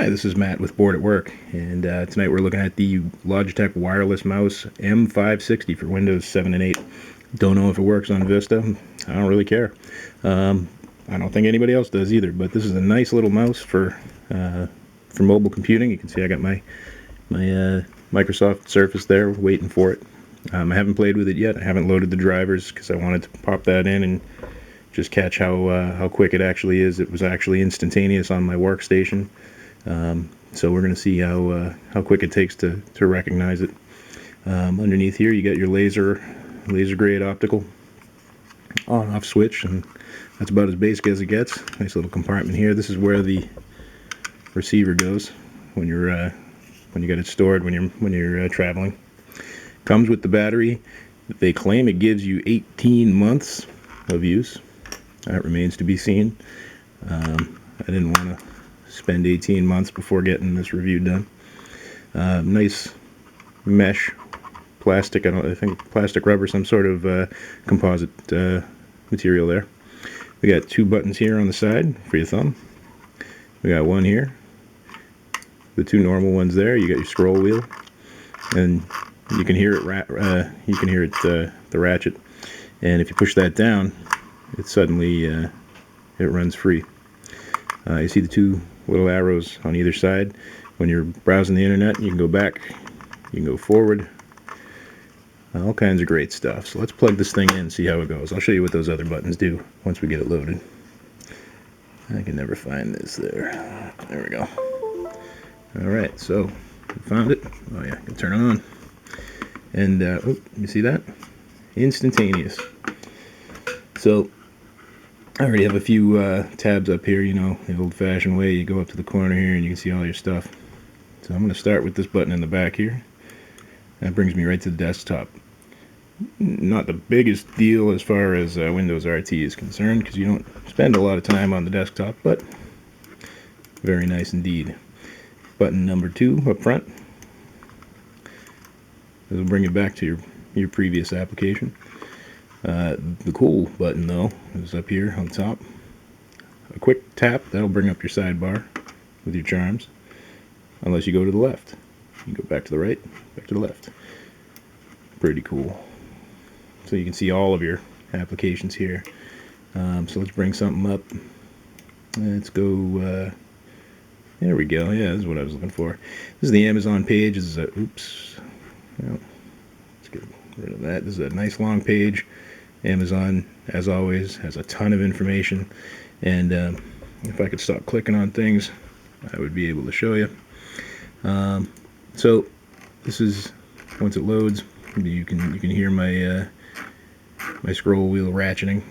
Hi, this is Matt with Board at Work, and tonight we're looking at the Logitech wireless mouse M560 for Windows 7 and 8. Don't know if it works on Vista. I don't really care. I don't think anybody else does either, but this is a nice little mouse for mobile computing. You can see I got my Microsoft Surface there waiting for it. I haven't played with it yet. I haven't loaded the drivers because I wanted to pop that in and just catch how quick it actually is. It was actually instantaneous on my workstation. So we're going to see how quick it takes to recognize it. Underneath here you got your laser grade optical on off switch, and that's about as basic as it gets. Nice little compartment here. This is where the receiver goes when you got it stored when you're traveling. Comes with the battery. They claim it gives you 18 months of use. That remains to be seen. I didn't want to spend 18 months before getting this review done. Nice mesh plastic, I think plastic rubber, some sort of composite material there. We got two buttons here on the side for your thumb. We got one here, the two normal ones there. You got your scroll wheel, and you can hear it. The ratchet, and if you push that down, it suddenly it runs free. You see the two little arrows on either side. When you're browsing the internet, you can go back, you can go forward, all kinds of great stuff. So let's plug this thing in and see how it goes. I'll show you what those other buttons do once we get it loaded. I can never find this there. There we go. Alright, so we found it. Oh yeah, can turn it on. And you see that? Instantaneous. So I already have a few tabs up here, you know, the old-fashioned way. You go up to the corner here and you can see all your stuff. So I'm going to start with this button in the back here. That brings me right to the desktop. Not the biggest deal as far as Windows RT is concerned, because you don't spend a lot of time on the desktop, but very nice indeed. Button number 2 up front. This will bring you back to your previous application. The cool button though is up here on top. A quick tap, that'll bring up your sidebar with your charms, unless you go to the left. You go back to the right, back to the left. Pretty cool. So you can see all of your applications here. So let's bring something up. Let's go, there we go. Yeah, this is what I was looking for. This is the Amazon page. This is oops. Well, let's get rid of that. This is a nice long page. Amazon, as always, has a ton of information, and if I could stop clicking on things, I would be able to show you. So this is, once it loads, you can hear my my scroll wheel ratcheting.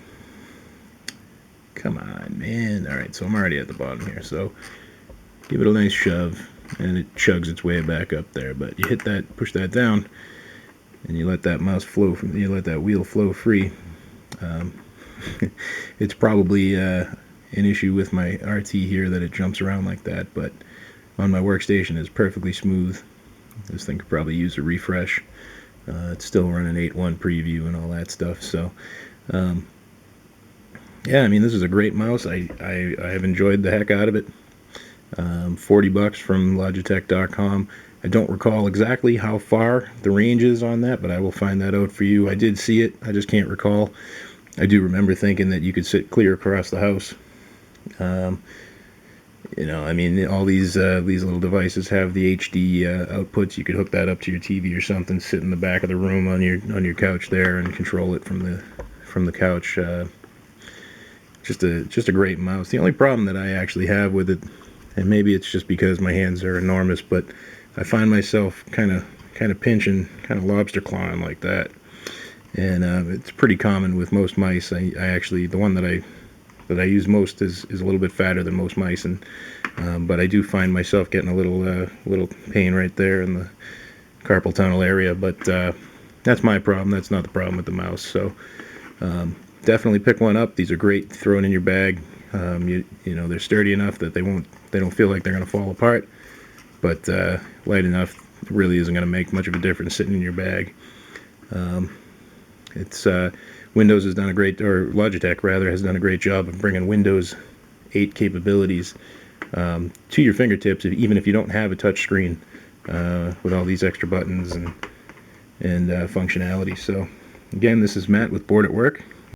Come on, man! All right, so I'm already at the bottom here. So give it a nice shove, and it chugs its way back up there. But you hit that, push that down, and you let that mouse flow. You let that wheel flow free. It's probably an issue with my RT here that it jumps around like that, but on my workstation it's perfectly smooth. This thing could probably use a refresh. It's still running 8.1 preview and all that stuff. So yeah, I mean, this is a great mouse. I have enjoyed the heck out of it. $40 from Logitech.com. I don't recall exactly how far the range is on that, but I will find that out for you. I did see it, I just can't recall. I do remember thinking that you could sit clear across the house. You know, I mean, all these little devices have the HD outputs. You could hook that up to your TV or something, sit in the back of the room on your couch there, and control it from the couch. Just a great mouse. The only problem that I actually have with it, and maybe it's just because my hands are enormous, but I find myself kind of pinching, kind of lobster clawing like that, and it's pretty common with most mice. I actually, the one that I use most is a little bit fatter than most mice, and but I do find myself getting a little pain right there in the carpal tunnel area. But that's my problem. That's not the problem with the mouse. So definitely pick one up. These are great throwing in your bag. You know, they're sturdy enough that they don't feel like they're going to fall apart, but light enough, it really isn't going to make much of a difference sitting in your bag. It's Windows has done a great, or Logitech rather, has done a great job of bringing Windows 8 capabilities to your fingertips, even if you don't have a touch screen, with all these extra buttons and functionality. So again, this is Matt with Bored at Work.